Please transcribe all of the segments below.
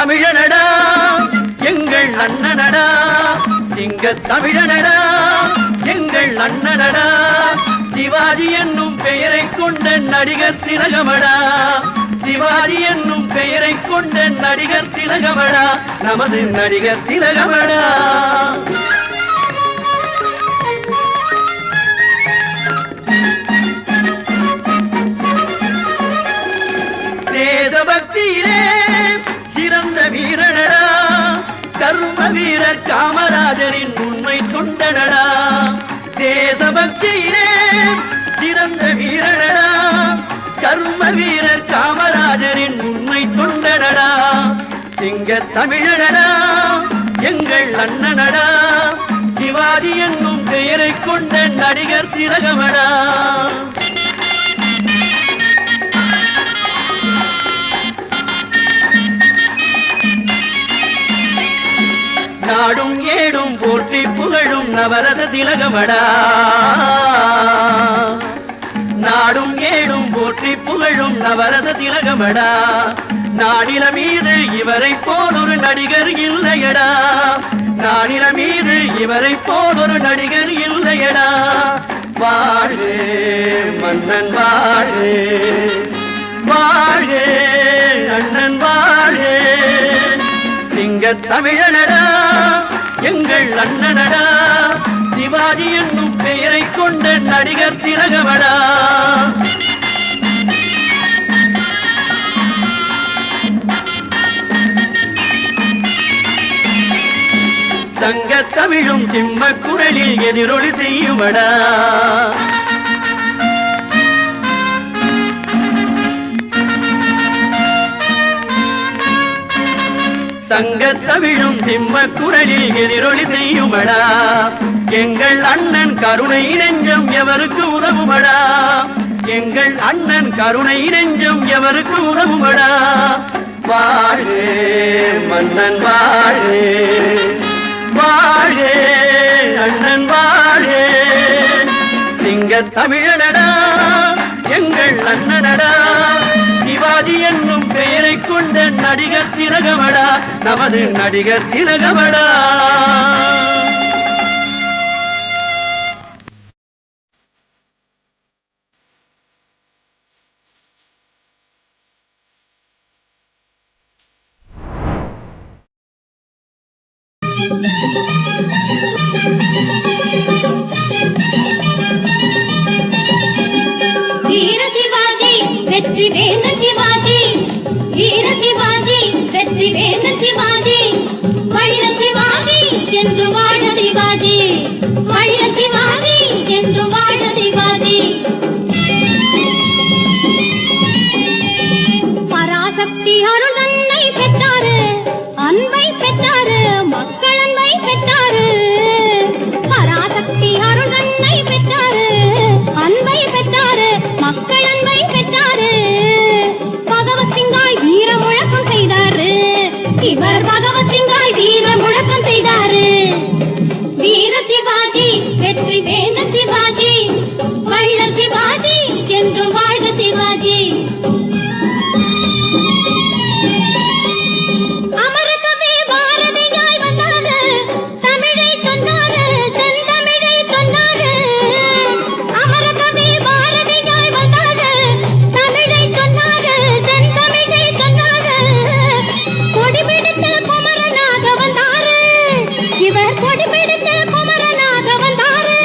தமிழனடா எங்கள் அண்ணனடா, சிங்க தமிழனடா எங்கள் அண்ணனடா, சிவாஜி என்னும் பெயரை கொண்ட நடிகர் திலகமடா, சிவாஜி என்னும் பெயரை கொண்ட நடிகர் திலகமடா, நமது நடிகர் திலகமடா. தேசபக்தியிலே சிறந்த வீரனடா, கர்ம வீரர் காமராஜரின் உண்மை தொண்டனடா, தேசபக்தியிலே சிறந்த வீரனடா, கர்ம வீரர் காமராஜரின் உண்மை தொண்டனடா, சிங்க தமிழனடா எங்கள் அண்ணனடா, சிவாஜி என்னும் பெயரை கொண்ட நடிகர் திலகமடா. நாடும் ஏடும் போற்றி புகழும் நவரத திலகமடா, நாடும் ஏடும் போற்றி புகழும் நவரத திலகமடா, நாடில மீது இவரை போல் ஒரு நடிகர் இல்லையடா, நாடில மீது இவரை போல் ஒரு நடிகர் இல்லையடா, வாழ்க மன்னன் வாழ்க, வாழ்க அண்ணன் வாழ்க, சிங்க தமிழனடா எங்கள் அண்ணனடா, சிவாஜி என்னும் பெயரை கொண்ட நடிகர் திலகமடா. சங்க தமிழும் சிம்ம குரலில் எதிரொலி செய்யுமடா, சங்க தமிழும் சிம்ம குரலில் எதிரொலி செய்யுமடா, எங்கள் அண்ணன் கருணை நெஞ்சம் எவருக்கு உதவுமடா, எங்கள் அண்ணன் கருணை நெஞ்சம் எவருக்கு உதவுமடா, வாழ்க மன்னன் வாழ்க, வாழ்க அண்ணன் வாழ்க, சிங்க தமிழனடா எங்கள் அண்ணனடா, சிவாஜி என்னும் பெயரை கொண்ட நடிகர் திலகமடா, நமது நடிகர் திலகமடா. வீர சிவாஜி வெற்றி வேந்தன் சிவாஜி, வீர சிவாஜி வெற்றி வேந்தன் சிவாஜி, வழிர சிவாஜி என்று வாழ சிவாஜி, வழிர சிவாஜி என்று வாழ சிவாஜி. பராசக்தி அருள் தன்னை பெற்றாரு, அன்பை பெற்றாரு, மக்கள் அன்பை பெற்றாரு, பராசக்தி அருள் தன்னை பெற்றாரு, அன்பை பெற்றாரு, மக்கள் அன்பை பெற்றாரு, பகவத் சிங்காய் வீர முழக்கம் செய்தாரு, இவர் பகவத் சிங்காய் வீர முழக்கம் செய்தாரு. வீர சிவாஜி வெற்றி வேந்தன் சிவாஜி, வள்ளல் சிவாஜி என்று வாழ்க சிவாஜி. அமரகவி பாரதியாய் வந்தாரு, தமிழை சொன்னாரு, செந்தமிழை சொன்னாரு, அமரகவி பாரதியாய் வந்தாரு, தமிழை சொன்னாரு, செந்தமிழை சொன்னாரு, கொடிபிடித்து குமரனாக வந்தாரு, இவர் கொடிபிடித்து குமரனாக வந்தாரு,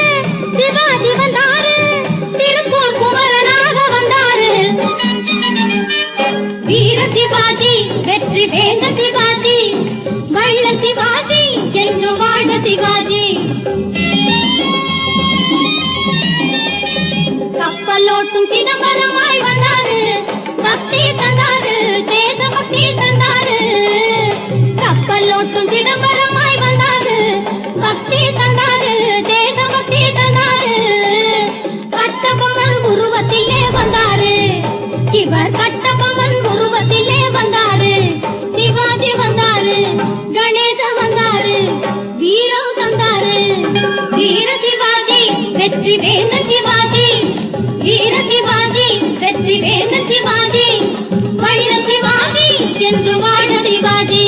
சிவாஜி வந்தாரு, திருப்பூர் குமரனாக வந்தாரு. வீர சிவாஜி வெற்றி வேந்த சிவாஜி, வள்ளல் சிவாஜி என்று வாழ்ந்த சிவாஜி. கப்பலோட்டும் சிதம்பரமாய் வந்தாரு, பக்தி தந்தாரு, தேச பக்தி தந்தாரு, கப்பலோட்டும் சிதம்பரமாய் வந்தாரு, பக்தி தந்தாரு, தேச பக்தி தந்தாரு, கட்டபொம்மன் உருவத்திலே வந்தாரு, இவர் கட்டபொம்மன் உருவத்திலே வந்தாரு, சிவாஜி வந்தாரு, கணேசன் வந்தாரு, வீரம் தந்தாரு. வீர சிவாஜி வெற்றி வேந்தன் சிவாஜி, வீர சிவாஜி வெற்றி வேந்தன் சிவாஜி, வழிர சிவாஜி என்று வாழ சிவாஜி.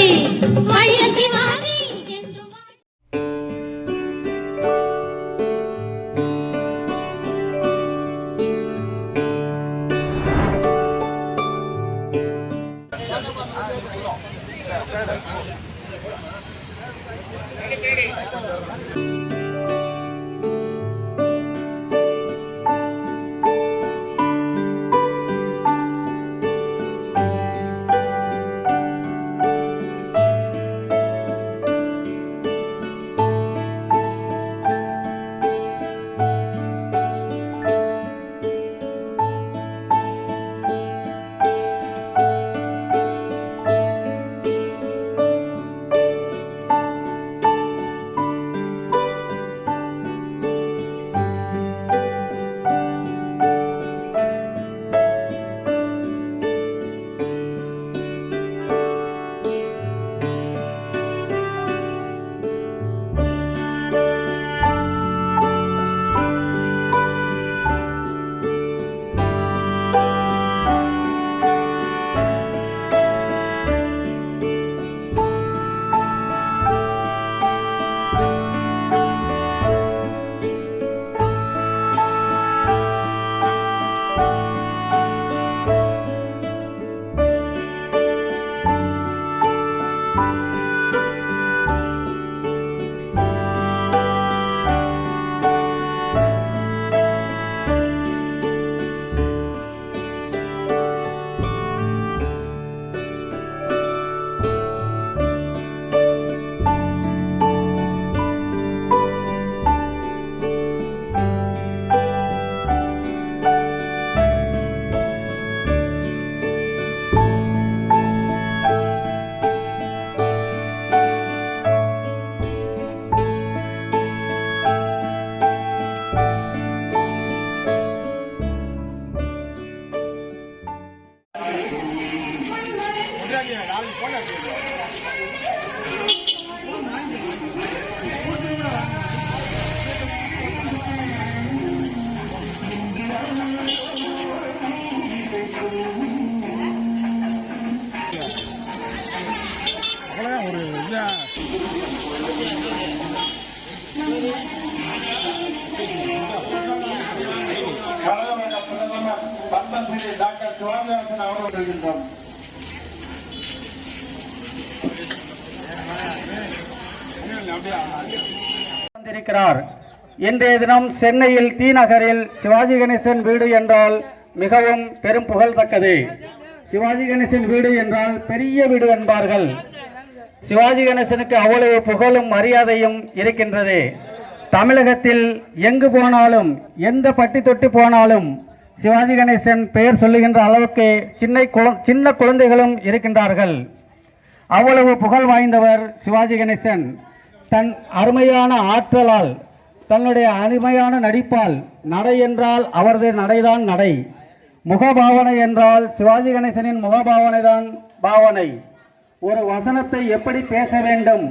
பிரதமர் பத்மஸ்ரீ டாக்டர் சிவாஜிவாசன் அவர்கள் வருகின்றோம். வந்திருக்கிறார். இன்றைய தினம் சென்னையில் தி நகரில் சிவாஜி கணேசன் வீடு என்றால் மிகவும் பெரும் புகழ்தக்கது. சிவாஜி கணேசன் வீடு என்றால் பெரிய வீடு என்பார்கள். சிவாஜி கணேசனுக்கு அவ்வளவு புகழும் மரியாதையும் இருக்கின்றது. தமிழகத்தில் எங்கு போனாலும் எந்த பட்டி தொட்டி போனாலும் சிவாஜி கணேசன் பெயர் சொல்லுகின்ற அளவுக்கு சின்ன குழந்தைகளும் இருக்கின்றார்கள். அவ்வளவு புகழ் வாய்ந்தவர் சிவாஜி கணேசன். தன் அருமையான ஆற்றலால், தன்னுடைய அருமையான நடிப்பால், நடை என்றால் அவரது நடைதான் நடை, முகபாவனை என்றால் சிவாஜி கணேசனின் முகபாவனை தான் பாவனை. ஒரு வசனத்தை எப்படி பேச வேண்டும்,